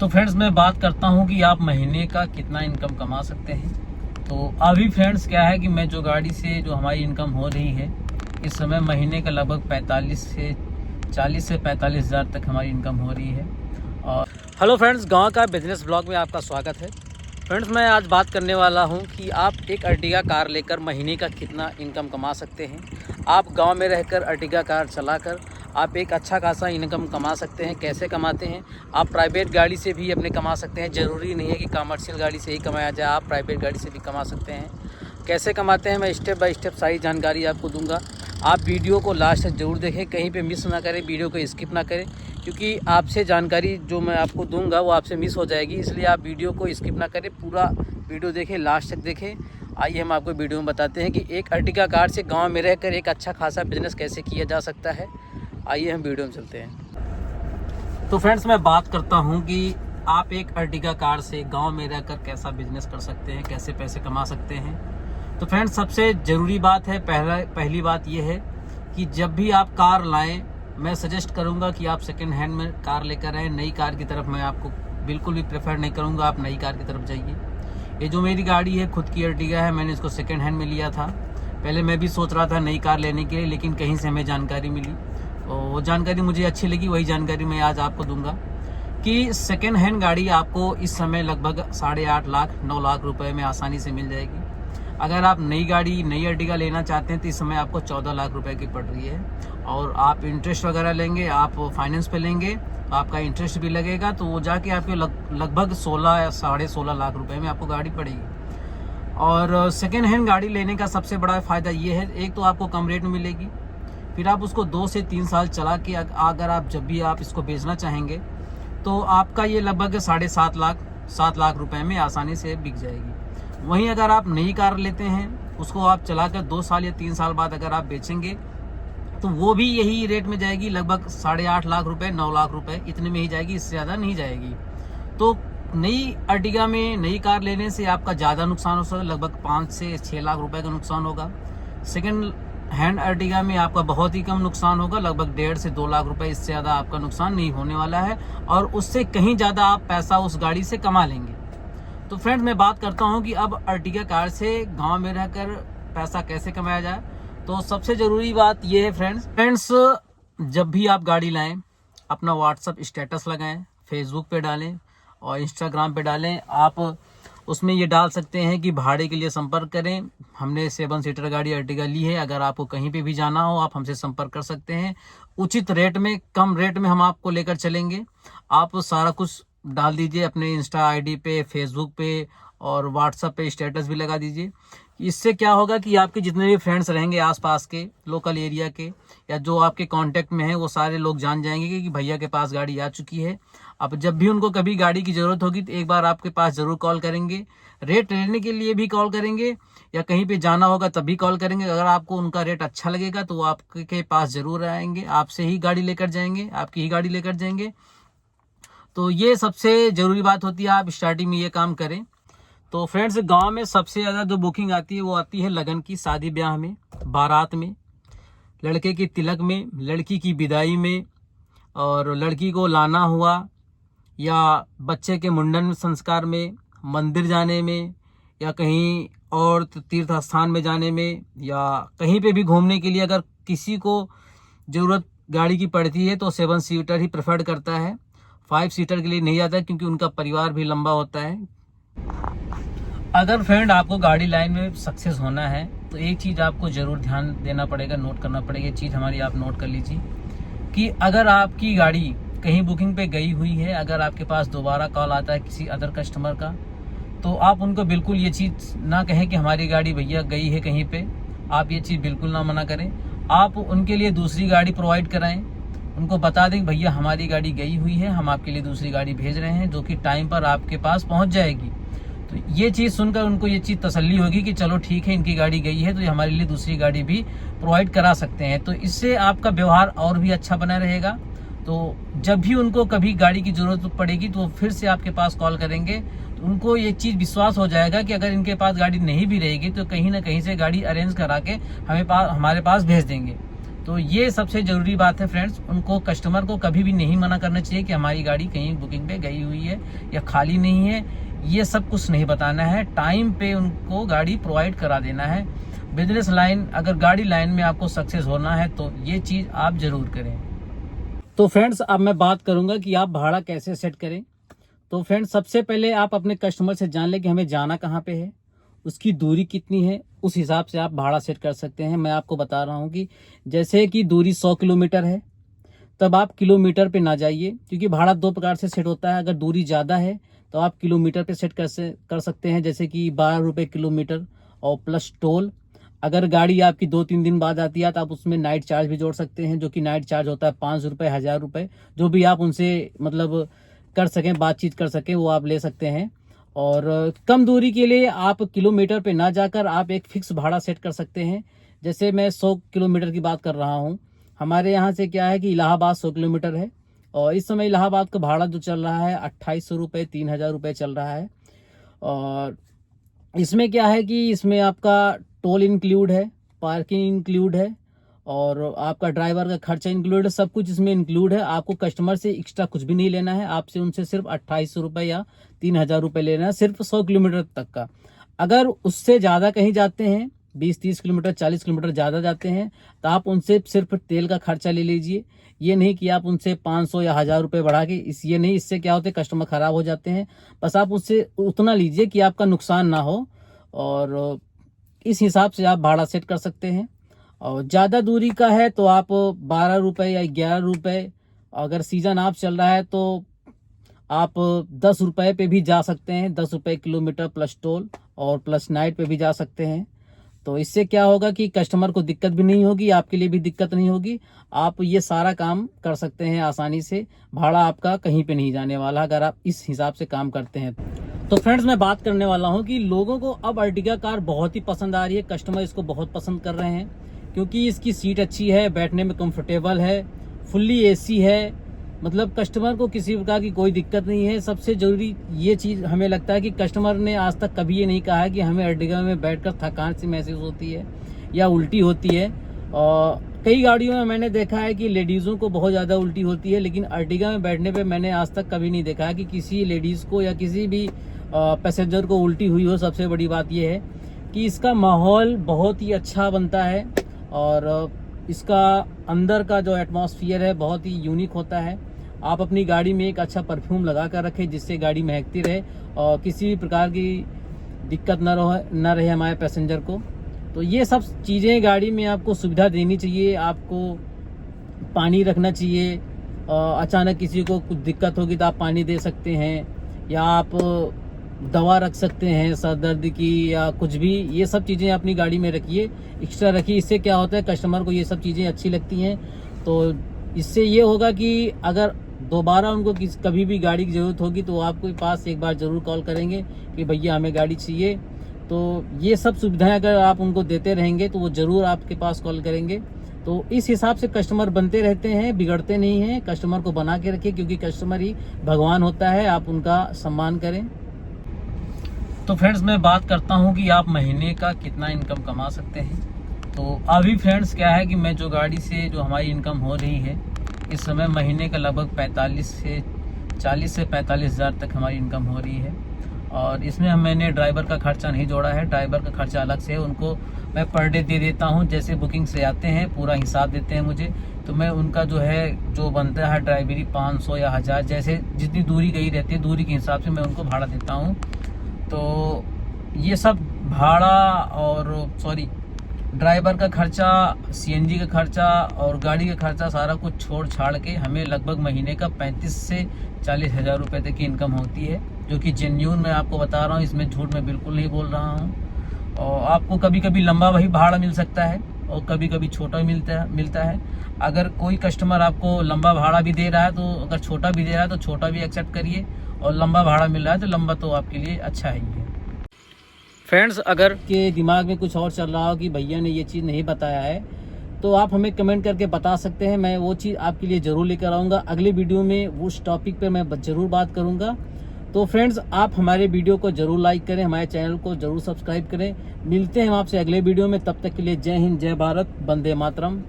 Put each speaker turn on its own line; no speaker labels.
तो फ्रेंड्स मैं बात करता हूं कि आप महीने का कितना इनकम कमा सकते हैं। तो अभी फ्रेंड्स क्या है कि मैं जो गाड़ी से जो हमारी इनकम हो रही है इस समय महीने का लगभग 40 से 45 हज़ार तक हमारी इनकम हो रही है। और हेलो फ्रेंड्स, गांव का बिजनेस ब्लॉग में आपका स्वागत है। फ्रेंड्स मैं आज बात करने वाला हूं कि आप एक अर्टिगा कार लेकर महीने का कितना इनकम कमा सकते हैं। आप गांव में रहकर अर्टिगा कार चलाकर आप एक अच्छा खासा इनकम कमा सकते हैं। कैसे कमाते हैं? आप प्राइवेट गाड़ी से भी अपने कमा सकते हैं। ज़रूरी नहीं है कि कमर्शियल गाड़ी से ही कमाया जाए, आप प्राइवेट गाड़ी से भी कमा सकते हैं। कैसे कमाते हैं मैं स्टेप बाय स्टेप सारी जानकारी आपको दूंगा। आप वीडियो को लास्ट तक जरूर देखें, कहीं पे मिस ना करें, वीडियो को स्किप ना करें, क्योंकि आपसे जानकारी जो मैं आपको दूंगा वो आपसे मिस हो जाएगी। इसलिए आप वीडियो को स्किप ना करें, पूरा वीडियो देखें, लास्ट तक देखें। आइए हम आपको वीडियो में बताते हैं कि एक अर्टिगा कार से गांव में रहकर एक अच्छा खासा बिजनेस कैसे किया जा सकता है। आइए हम वीडियो में चलते हैं। तो फ्रेंड्स मैं बात करता हूं कि आप एक अर्टिगा कार से गांव में रहकर कैसा बिजनेस कर सकते हैं, कैसे पैसे कमा सकते हैं। तो फ्रेंड्स सबसे ज़रूरी बात है, पहली बात ये है कि जब भी आप कार लाएं, मैं सजेस्ट करूंगा कि आप सेकंड हैंड में कार लेकर आएँ। नई कार की तरफ मैं आपको बिल्कुल भी प्रेफर नहीं करूंगा, आप नई कार की तरफ जाइए। ये जो मेरी गाड़ी है खुद की अर्टिगा है, मैंने इसको सेकंड हैंड में लिया था। पहले मैं भी सोच रहा था नई कार लेने के लिए, लेकिन कहीं से हमें जानकारी मिली, वो जानकारी मुझे अच्छी लगी, वही जानकारी मैं आज आपको दूंगा कि सेकेंड हैंड गाड़ी आपको इस समय लगभग 8.5 लाख 9 लाख रुपए में आसानी से मिल जाएगी। अगर आप नई गाड़ी नई अर्टिगा लेना चाहते हैं तो इस समय आपको 14 लाख रुपए की पड़ रही है। और आप इंटरेस्ट वगैरह लेंगे, आप फाइनेंस पे लेंगे तो आपका इंटरेस्ट भी लगेगा, तो वो जाके आपके लगभग 16 या 16.5 लाख रुपए में आपको गाड़ी पड़ेगी। और सेकेंड हैंड गाड़ी लेने का सबसे बड़ा फ़ायदा ये है, एक तो आपको कम रेट में मिलेगी, फिर आप उसको 2 से 3 साल चला के अगर आप जब भी आप इसको बेचना चाहेंगे तो आपका ये लगभग 7 लाख रुपए में आसानी से बिक जाएगी। वहीं अगर आप नई कार लेते हैं, उसको आप चलाकर 2 साल या 3 साल बाद अगर आप बेचेंगे तो वो भी यही रेट में जाएगी, लगभग 8.5 लाख रुपए 9 लाख रुपए इतने में ही जाएगी, इससे ज़्यादा नहीं जाएगी। तो नई अर्टिगा में नई कार लेने से आपका ज़्यादा नुकसान हो सकता है, लगभग 5 से 6 लाख रुपए का नुकसान होगा। सेकेंड हैंड अर्टिगा में आपका बहुत ही कम नुकसान होगा, लगभग 1.5 से 2 लाख रुपए, इससे ज़्यादा आपका नुकसान नहीं होने वाला है और उससे कहीं ज़्यादा आप पैसा उस गाड़ी से कमा लेंगे। तो फ्रेंड्स मैं बात करता हूं कि अब अर्टिगा कार से गांव में रहकर पैसा कैसे कमाया जाए। तो सबसे ज़रूरी बात यह है फ्रेंड्स जब भी आप गाड़ी लाएं अपना व्हाट्सअप स्टेटस लगाएं, फेसबुक पे डालें और इंस्टाग्राम पे डालें। आप उसमें ये डाल सकते हैं कि भाड़े के लिए संपर्क करें, हमने 7 सीटर गाड़ी अर्टिगा ली है, अगर आपको कहीं पे भी जाना हो आप हमसे संपर्क कर सकते हैं। उचित रेट में, कम रेट में हम आपको लेकर चलेंगे। आप सारा कुछ डाल दीजिए अपने इंस्टा आईडी पे, फेसबुक पे और व्हाट्सएप पे स्टेटस भी लगा दीजिए। इससे क्या होगा कि आपके जितने भी फ्रेंड्स रहेंगे आसपास के, लोकल एरिया के, या जो आपके कांटेक्ट में हैं, वो सारे लोग जान जाएंगे कि भैया के पास गाड़ी आ चुकी है। अब जब भी उनको कभी गाड़ी की ज़रूरत होगी तो एक बार आपके पास ज़रूर कॉल करेंगे, रेट लेने के लिए भी कॉल करेंगे, या कहीं पे जाना होगा तब भी कॉल करेंगे। अगर आपको उनका रेट अच्छा लगेगा तो वो आपके पास ज़रूर आएंगे, आपसे ही गाड़ी लेकर जाएंगे, आपकी ही गाड़ी लेकर जाएंगे। तो ये सबसे ज़रूरी बात होती है, आप स्टार्टिंग में ये काम करें। तो फ्रेंड्स गांव में सबसे ज़्यादा जो बुकिंग आती है वो आती है लगन की, शादी ब्याह में, बारात में, लड़के के तिलक में, लड़की की विदाई में, और लड़की को लाना हुआ, या बच्चे के मुंडन संस्कार में, मंदिर जाने में, या कहीं और तीर्थ स्थान में जाने में, या कहीं पे भी घूमने के लिए अगर किसी को ज़रूरत गाड़ी की पड़ती है तो 7 सीटर ही प्रेफर्ड करता है, 5 सीटर के लिए नहीं जाता, क्योंकि उनका परिवार भी लंबा होता है। अगर फ्रेंड आपको गाड़ी लाइन में सक्सेस होना है तो एक चीज़ आपको ज़रूर ध्यान देना पड़ेगा, नोट करना पड़ेगा। ये चीज़ हमारी आप नोट कर लीजिए कि अगर आपकी गाड़ी कहीं बुकिंग पे गई हुई है, अगर आपके पास दोबारा कॉल आता है किसी अदर कस्टमर का, तो आप उनको बिल्कुल ये चीज़ ना कहें कि हमारी गाड़ी भैया गई है कहीं पे। आप ये चीज़ बिल्कुल ना मना करें, आप उनके लिए दूसरी गाड़ी प्रोवाइड कराएं। उनको बता दें भैया हमारी गाड़ी गई हुई है, हम आपके लिए दूसरी गाड़ी भेज रहे हैं जो कि टाइम पर आपके पास पहुँच जाएगी। तो ये चीज़ सुनकर उनको ये चीज़ तसल्ली होगी कि चलो ठीक है, इनकी गाड़ी गई है तो ये हमारे लिए दूसरी गाड़ी भी प्रोवाइड करा सकते हैं। तो इससे आपका व्यवहार और भी अच्छा बना रहेगा। तो जब भी उनको कभी गाड़ी की ज़रूरत पड़ेगी तो वो फिर से आपके पास कॉल करेंगे, तो उनको ये चीज़ विश्वास हो जाएगा कि अगर इनके पास गाड़ी नहीं भी रहेगी तो कहीं ना कहीं से गाड़ी अरेंज करा के हमारे पास भेज देंगे। तो ये सबसे जरूरी बात है फ्रेंड्स। उनको कस्टमर को कभी भी नहीं मना करना चाहिए कि हमारी गाड़ी कहीं बुकिंग पे गई हुई है या खाली नहीं है, ये सब कुछ नहीं बताना है। टाइम पे उनको गाड़ी प्रोवाइड करा देना है। बिजनेस लाइन, अगर गाड़ी लाइन में आपको सक्सेस होना है तो ये चीज आप जरूर करें। तो फ्रेंड्स अब मैं बात करूंगा कि आप भाड़ा कैसे सेट करें। तो फ्रेंड्स सबसे पहले आप अपने कस्टमर से जान लें कि हमें जाना कहाँ पे है, उसकी दूरी कितनी है, उस हिसाब से आप भाड़ा सेट कर सकते हैं। मैं आपको बता रहा हूँ कि जैसे कि दूरी 100 किलोमीटर है, तब आप किलोमीटर पे ना जाइए, क्योंकि भाड़ा दो प्रकार से सेट होता है। अगर दूरी ज़्यादा है तो आप किलोमीटर पे सेट कर सकते हैं, जैसे कि 12 रुपये किलोमीटर और प्लस टोल। अगर गाड़ी आपकी 2-3 दिन बाद आती है तो आप उसमें नाइट चार्ज भी जोड़ सकते हैं, जो कि नाइट चार्ज होता है 5 रुपये, 1000 रुपये, जो भी आप उनसे मतलब कर सकें, बातचीत कर सकें, वो आप ले सकते हैं। और कम दूरी के लिए आप किलोमीटर पे ना जाकर आप एक फिक्स भाड़ा सेट कर सकते हैं। जैसे मैं 100 किलोमीटर की बात कर रहा हूँ। हमारे यहाँ से क्या है कि इलाहाबाद 100 किलोमीटर है और इस समय इलाहाबाद का भाड़ा जो चल रहा है 2800 रुपये, 3000 रुपये चल रहा है। और इसमें क्या है कि इसमें आपका टोल इंक्लूड है, पार्किंग इंक्लूड है और आपका ड्राइवर का खर्चा इंक्लूड है, सब कुछ इसमें इंक्लूड है। आपको कस्टमर से एक्स्ट्रा कुछ भी नहीं लेना है, आपसे उनसे सिर्फ 2800 रुपये या 3000 रुपये लेना है, सिर्फ 100 किलोमीटर तक का। अगर उससे ज़्यादा कहीं जाते हैं, 20-30 किलोमीटर, 40 किलोमीटर ज़्यादा जाते हैं, तो आप उनसे सिर्फ तेल का खर्चा ले लीजिए। ये नहीं कि आप उनसे 500 या 1000 रुपये बढ़ा के, ये नहीं, इससे क्या होते हैं कस्टमर ख़राब हो जाते हैं। बस आप उससे उतना लीजिए कि आपका नुकसान ना हो और इस हिसाब से आप भाड़ा सेट कर सकते हैं। और ज़्यादा दूरी का है तो आप 12 रुपये या 11 रुपये, अगर सीज़न आप चल रहा है तो आप 10 रुपये पे भी जा सकते हैं, 10 रुपये किलोमीटर प्लस टोल और प्लस नाइट पे भी जा सकते हैं। तो इससे क्या होगा कि कस्टमर को दिक्कत भी नहीं होगी, आपके लिए भी दिक्कत नहीं होगी। आप ये सारा काम कर सकते हैं आसानी से। भाड़ा आपका कहीं पे नहीं जाने वाला अगर आप इस हिसाब से काम करते हैं। तो फ्रेंड्स मैं बात करने वाला हूँ कि लोगों को अब अर्टिगा कार बहुत ही पसंद आ रही है। कस्टमर इसको बहुत पसंद कर रहे हैं क्योंकि इसकी सीट अच्छी है, बैठने में कंफर्टेबल है, फुल्ली एसी है, मतलब कस्टमर को किसी प्रकार की कोई दिक्कत नहीं है। सबसे ज़रूरी ये चीज़ हमें लगता है कि कस्टमर ने आज तक कभी ये नहीं कहा है कि हमें अर्टिगा में बैठकर थकान सी महसूस होती है या उल्टी होती है। और कई गाड़ियों में मैंने देखा है कि लेडीज़ों को बहुत ज़्यादा उल्टी होती है, लेकिन अर्टिगा में बैठने पे मैंने आज तक कभी नहीं देखा है कि किसी लेडीज़ को या किसी भी पैसेंजर को उल्टी हुई हो। सबसे बड़ी बात यह है कि इसका माहौल बहुत ही अच्छा बनता है और इसका अंदर का जो एटमॉस्फेयर है बहुत ही यूनिक होता है। आप अपनी गाड़ी में एक अच्छा परफ्यूम लगा कर रखें जिससे गाड़ी महकती रहे और किसी भी प्रकार की दिक्कत न रहे हमारे पैसेंजर को। तो ये सब चीज़ें गाड़ी में आपको सुविधा देनी चाहिए। आपको पानी रखना चाहिए, अचानक किसी को कुछ दिक्कत होगी तो आप पानी दे सकते हैं, या आप दवा रख सकते हैं सर दर्द की या कुछ भी। ये सब चीज़ें अपनी गाड़ी में रखिए, एक्स्ट्रा रखिए। इससे क्या होता है कस्टमर को ये सब चीज़ें अच्छी लगती हैं। तो इससे ये होगा कि अगर दोबारा उनको कभी भी गाड़ी की ज़रूरत होगी तो आपके पास एक बार ज़रूर कॉल करेंगे कि भैया हमें गाड़ी चाहिए। तो ये सब सुविधाएं अगर आप उनको देते रहेंगे तो वो ज़रूर आपके पास कॉल करेंगे। तो इस हिसाब से कस्टमर बनते रहते हैं, बिगड़ते नहीं हैं। कस्टमर को बना के रखिए क्योंकि कस्टमर ही भगवान होता है, आप उनका सम्मान करें। तो फ्रेंड्स मैं बात करता हूं कि आप महीने का कितना इनकम कमा सकते हैं। तो अभी फ्रेंड्स क्या है कि मैं जो गाड़ी से जो हमारी इनकम हो रही है इस समय महीने का लगभग 40 से 45 हज़ार तक हमारी इनकम हो रही है। और इसमें मैंने ड्राइवर का खर्चा नहीं जोड़ा है, ड्राइवर का खर्चा अलग से है। उनको मैं पर डे दे देता हूं, जैसे बुकिंग से आते हैं पूरा हिसाब देते हैं मुझे, तो मैं उनका जो बनता है ड्राइवरी 500 या 1000, जैसे जितनी दूरी गई रहती है दूरी के हिसाब से मैं उनको भाड़ा देता हूँ। तो ये सब भाड़ा और ड्राइवर का खर्चा, सीएनजी का खर्चा और गाड़ी का खर्चा सारा कुछ छोड़ छाड़ के हमें लगभग महीने का 35 से 40 हज़ार रुपये तक की इनकम होती है, जो कि जेन्युइन मैं आपको बता रहा हूँ, इसमें झूठ मैं बिल्कुल नहीं बोल रहा हूँ। और आपको कभी कभी लंबा वही भाड़ा मिल सकता है और कभी कभी छोटा मिलता है। अगर कोई कस्टमर आपको लंबा भाड़ा भी दे रहा है तो अगर छोटा भी दे रहा है तो छोटा भी एक्सेप्ट करिए, और लंबा भाड़ा मिल रहा है तो लंबा तो आपके लिए अच्छा ही है। फ्रेंड्स अगर के दिमाग में कुछ और चल रहा हो कि भैया ने ये चीज़ नहीं बताया है तो आप हमें कमेंट करके बता सकते हैं, मैं वो चीज़ आपके लिए ज़रूर लेकर आऊँगा। अगले वीडियो में उस टॉपिक पे मैं ज़रूर बात करूँगा। तो फ्रेंड्स आप हमारे वीडियो को ज़रूर लाइक करें, हमारे चैनल को ज़रूर सब्सक्राइब करें। मिलते हैं हम आपसे अगले वीडियो में, तब तक के लिए जय हिंद, जय भारत, वंदे मातरम।